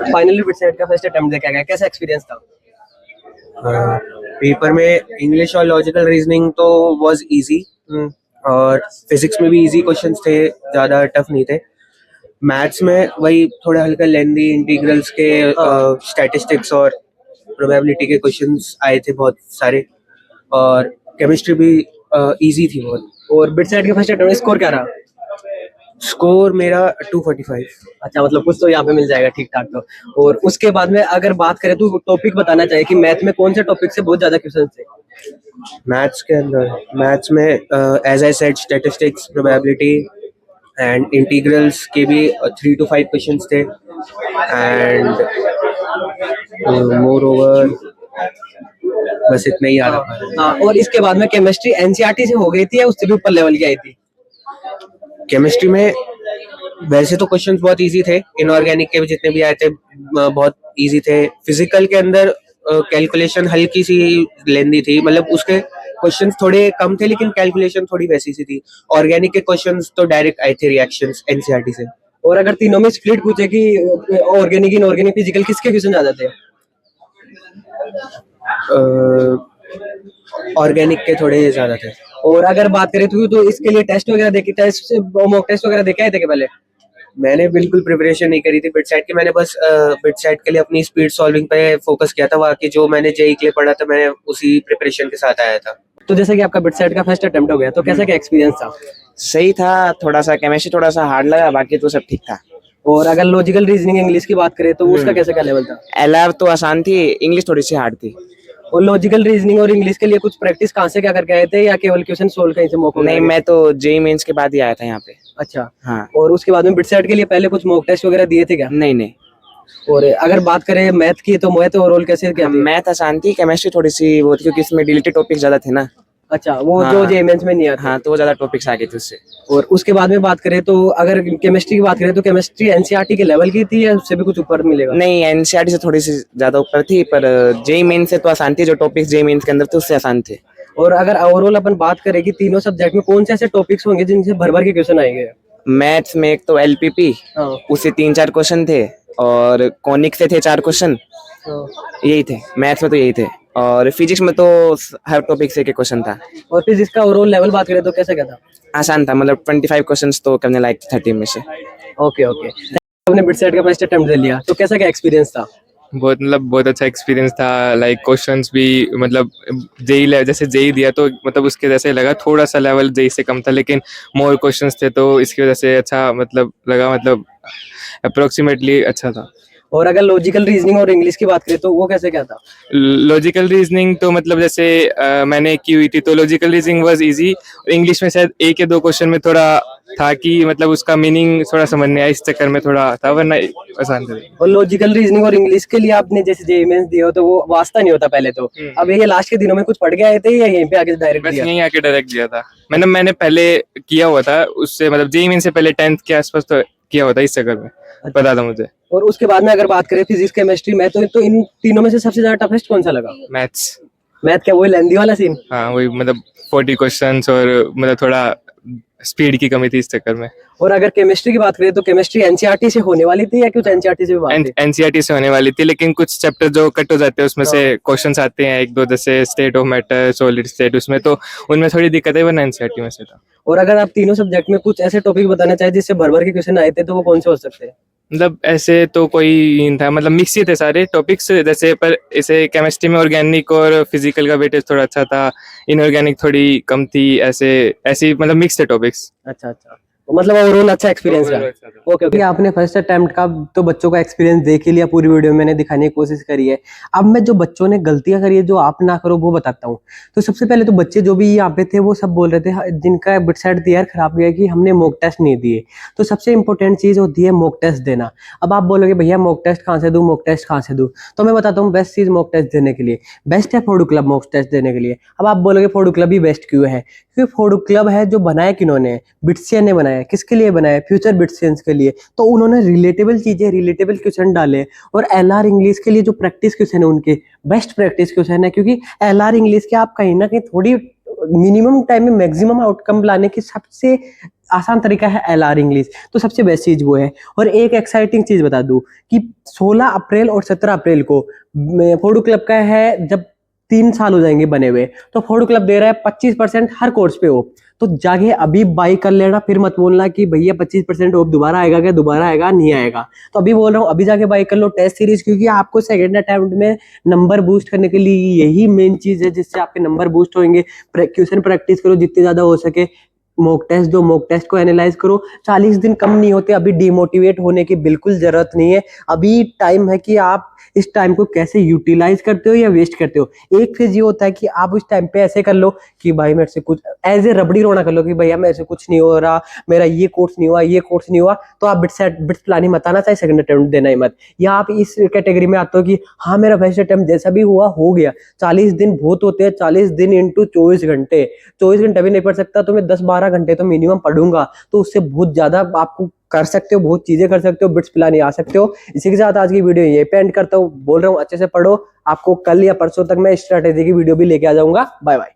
Finally bit set का first attempt देखा गया, कैसा एक्सपीरियंस था? पेपर में इंग्लिश और लॉजिकल रीजनिंग तो वाज इजी, और फिजिक्स में भी इजी क्वेश्चंस थे, ज़्यादा टफ नहीं थे। मैथ्स में वही थोड़े हल्का लेंदी इंटीग्रल्स के स्टैटिस्टिक्स और प्रोबेबिलिटी के क्वेश्चंस आए थे बहुत सारे, और केमिस्ट्री भी इजी थी बहुत। और बिट सेट का फर्स्ट अटेम्प्ट स्कोर क्या रहा? स्कोर मेरा 245। अच्छा, मतलब कुछ तो यहाँ पे मिल जाएगा ठीक ठाक तो। और उसके बाद में अगर बात करें तो टॉपिक बताना चाहिए कि मैथ में कौन से टॉपिक से बहुत ज्यादा क्वेश्चन थे? मैथ्स में as I said statistics, probability and integrals के भी 3 to 5 क्वेश्चंस थे, एंड मोर ओवर बस इतना ही आ रहा है। हाँ, और इसके बाद में केमिस्ट्री एनसीईआरटी से हो गई थी या उससे भी ऊपर लेवल की आई थी? केमिस्ट्री में वैसे तो क्वेश्चंस बहुत इजी थे, इनऑर्गेनिक के भी जितने भी आए थे बहुत इजी थे। फिजिकल के अंदर कैलकुलेशन हल्की सी लेंदी थी, मतलब उसके क्वेश्चंस थोड़े कम थे लेकिन कैलकुलेशन थोड़ी वैसी सी थी। ऑर्गेनिक के क्वेश्चंस तो डायरेक्ट आए थे रिएक्शंस एनसीईआरटी से। और अगर तीनों में स्प्लिट पूछे कि ऑर्गेनिक इनऑर्गेनिक फिजिकल किसके क्वेश्चन ज्यादा थे? ऑर्गेनिक के थोड़े ज्यादा थे। और अगर बात करें तो इसके लिए टेस्ट वगैरह देखे, टेस्ट मॉक टेस्ट वगैरह देखे आए थे के पहले? मैंने बिल्कुल प्रिपरेशन नहीं करी थी बिट सेट की, मैंने बस बिट सेट के लिए अपनी स्पीड सॉल्विंग पे फोकस किया था। बाकी जो मैंने जेई के लिए पढ़ा था मैंने उसी प्रिपरेशन के साथ आया था। तो जैसे कि आपका बिट सेट का फर्स्ट अटेम्प्ट हो गया, तो कैसा क्या एक्सपीरियंस था? सही था, थोड़ा सा केमिस्ट्री थोड़ा सा हार्ड लगा, बाकी तो सब ठीक था। और अगर लॉजिकल रीजनिंग इंग्लिश की बात करें तो उसका कैसा क्या लेवल था? एलआर तो आसान थी, इंग्लिश थोड़ी सी हार्ड थी। और लॉजिकल रीजनिंग और इंग्लिश के लिए कुछ प्रैक्टिस कहाँ से क्या करके आए थे या केवल क्वेश्चन सोल्व कहीं से मॉक? नहीं, मैं तो जेई मेंस के बाद ही आया था यहाँ पे। अच्छा। हाँ। और उसके बाद में बिट सेट के लिए पहले कुछ मॉक टेस्ट वगैरह दिए थे क्या? नहीं नहीं, और अगर बात करें मैथ की तो मैथ ओवरऑल कैसे क्या थी? मैथ आसान थी, केमिस्ट्री थोड़ी सी वो थी क्योंकि इसमें डिलीटेड टॉपिक ज्यादा थे ना। अच्छा, वो हाँ, जो जेईई मेंस में नहीं आते। हाँ, तो वो ज्यादा टॉपिक्स आ गए थे उससे। और उसके बाद में बात करें तो अगर केमिस्ट्री की बात करें तो केमिस्ट्री एनसीईआरटी के लेवल की थी या उससे भी कुछ ऊपर मिलेगा? नहीं, एनसीईआरटी से थोड़ी सी ज्यादा ऊपर थी, पर जेई मेंस से तो आसान थी, जो टॉपिक्स जेई मेंस के अंदर थे उससे आसान थे। और अगर ओवरऑल अपन बात करें कि तीनों सब्जेक्ट में कौन से ऐसे टॉपिक्स होंगे जिनसे भर भर के क्वेश्चन आएंगे? मैथ्स में एक तो एलपीपी, हाँ। उससे 3-4 क्वेश्चन थे, और कॉनिक से थे 4 क्वेश्चन, हाँ। यही थे। मैथ्स में तो यही थे, और फिजिक्स में तो हर टॉपिक से एक क्वेश्चन था। और फिर जिसका ओवरऑल लेवल बात करें तो कैसा क्या था? आसान था, मतलब 25 क्वेश्चंस तो करने लायक थे 30 में से। Okay okay. आपने बिट सेट का फर्स्ट अटेम्प्ट दे लिया, तो कैसा क्या एक्सपीरियंस था? बहुत अच्छा एक्सपीरियंस था। लाइक क्वेश्चंस भी मतलब जेई जैसे जेई दिया तो मतलब उसके जैसे लगा, थोड़ा सा लेवल जेई से कम था लेकिन मोर क्वेश्चंस थे तो इसकी वजह से अच्छा मतलब लगा, मतलब अप्रोक्सीमेटली अच्छा था। और अगर लॉजिकल रीजनिंग और इंग्लिश की बात करें तो वो कैसे क्या था? लॉजिकल रीजनिंग तो मतलब जैसे मैंने की हुई थी तो logical reasoning was easy. English में शायद एक या दो क्वेश्चन में थोड़ा था कि मतलब उसका मीनिंग थोड़ा समझ नहीं आया, इस चक्कर में थोड़ा था, वरना आसान था। और लॉजिकल रीजनिंग और इंग्लिश के लिए आपने जैसे जेईई मेंस दिया हो तो वो वास्ता नहीं होता पहले तो। अब ये लास्ट के दिनों में कुछ पढ़ के आए थे या यहीं पे आके डायरेक्ट बस दिया? यहीं आके डायरेक्ट दिया था। मैंने पहले किया हुआ था उससे, मतलब जेईई मेन से पहले 10th के आसपास तो किया हुआ था, इस चक्कर में पता था मुझे। और उसके बाद में अगर बात करें फिजिक्स केमिस्ट्री में तो इन तीनों में से सबसे ज्यादा टफेस्ट कौन सा लगा? मैथ्स। मैथ क्या वही लेंदी वाला सीन? हाँ वही, मतलब 40 क्वेश्चंस और मतलब थोड़ा स्पीड की कमी थी इस चक्कर में। और अगर केमिस्ट्री की बात करें तो केमिस्ट्री एनसीईआरटी से होने वाली थी या कुछ एनसीईआरटी से भी बात थी? एनसीईआरटी से होने वाली थी लेकिन कुछ चैप्टर जो कट हो जाते हैं उसमें से क्वेश्चंस आते हैं एक दो, जैसे state of matter, solid state, उसमें तो उनमें थोड़ी दिक्कत है, वरना एनसीईआरटी में से था। और अगर आप तीनों सब्जेक्ट में कुछ ऐसे टॉपिक बताना चाहे जिससे भर भर के क्वेश्चन आए थे तो वो कौन से हो सकते हैं? मतलब ऐसे तो कोई नहीं था, मतलब मिक्स ही थे सारे टॉपिक्स जैसे, पर इसे केमिस्ट्री में ऑर्गेनिक और फिजिकल का वेटेज थोड़ा अच्छा था, इनऑर्गेनिक थोड़ी कम थी, ऐसी मतलब मिक्स थे टॉपिक्स। अच्छा अच्छा, तो मतलब ओवरऑल अच्छा एक्सपीरियंस रहा। अच्छा था। ओके ओके, आपने फर्स्ट अटेम्प्ट का तो बच्चों का एक्सपीरियंस देख ही लिया, पूरी वीडियो में मैंने दिखाने की कोशिश करी है। अब मैं जो बच्चों ने गलतियां करी है जो आप ना करो वो बताता हूँ। तो सबसे पहले तो बच्चे जो भी यहाँ पे थे वो सब बोल रहे थे जिनका बिट सेट दिया खराब गया कि हमने मॉक टेस्ट नहीं दिए। तो सबसे इंपॉर्टेंट चीज होती है मॉक टेस्ट देना। अब आप बोलोगे भैया मॉक टेस्ट कहाँ से दूं, मॉक टेस्ट कहाँ से दूं? तो मैं बताता हूँ बेस्ट चीज मॉक टेस्ट देने के लिए बेस्ट है फोडू क्लब मॉक टेस्ट देने के लिए। अब आप बोलोगे फोडू क्लब ही बेस्ट क्यों है? क्योंकि फोडू क्लब है जो बनाया किन्होंने, बिट्सियन ने बनाया। किसके लिए बनाया? फ्यूचर बिट्सियंस के लिए। तो उन्होंने रिलेटेबल चीजें, रिलेटेबल क्वेश्चन डाले। और एलआर इंग्लिश के लिए जो प्रैक्टिस क्वेश्चन है उनके बेस्ट प्रैक्टिस क्वेश्चन है, क्योंकि एलआर इंग्लिश के आप कहीं ना कहीं थोड़ी मिनिमम टाइम में मैक्सिमम आउटकम लाने की सबसे आसान तरीका है LR इंग्लिश, तो सबसे बेस्ट चीज़ वो है। और एक एक्साइटिंग चीज़ बता दूँ कि 16 अप्रैल और 17 अप्रैल को फोडू क्लब का है, जब 3 साल हो जाएंगे बने हुए, तो फोडू क्लब दे रहा है 25% हर कोर्स पे ऑफ। तो जाके अभी बाई कर लेना, फिर मत बोलना कि भैया 25% ऑफ दोबारा आएगा क्या, दोबारा आएगा नहीं आएगा। तो अभी बोल रहा हूँ, अभी जाके बाई कर लो टेस्ट सीरीज, क्योंकि आपको सेकंड अटेम्प्ट में नंबर बूस्ट करने के लिए यही मेन चीज़ है जिससे आपके नंबर बूस्ट होंगे। क्वेश्चन प्रैक्टिस करो जितनी ज़्यादा हो सके, मॉक टेस्ट दो, मॉक टेस्ट को एनालाइज करो। 40 दिन कम नहीं होते, अभी डिमोटिवेट होने की बिल्कुल जरूरत नहीं है। अभी टाइम है कि आप इस टाइम को कैसे यूटिलाइज करते हो या वेस्ट करते हो। एक फेज ये होता है कि आप उस टाइम पे ऐसे कर लो कि भाई मेरे से कुछ एज ए रबड़ी रोना कर लो कि भैया मेरे से कुछ नहीं हो रहा, मेरा ये कोर्स नहीं हुआ, ये कोर्स नहीं हुआ, तो आप बिट्स प्लानिंग मत आना, चाहे सेकंड अटेम्प्ट देना ही मत। या आप इस कैटेगरी में आते हो कि हाँ मेरा फर्स्ट अटेम्प्ट जैसा भी हुआ हो गया। 40 दिन बहुत होते हैं, 40 दिन इंटू 24 घंटे, 24 घंटे भी नहीं पढ़ सकता तो मैं 10-12 घंटे तो मिनिमम पढ़ूंगा, तो उससे बहुत ज्यादा आपको कर सकते हो, बहुत चीजें कर सकते हो, बिट्स प्लानिंग आ सकते हो। इसी के साथ आज की वीडियो यहीं पे एंड करता हूँ। बोल रहा हूँ अच्छे से पढ़ो, आपको कल या परसों तक मैं स्ट्रैटेजी की वीडियो भी लेके आ जाऊंगा। Bye bye.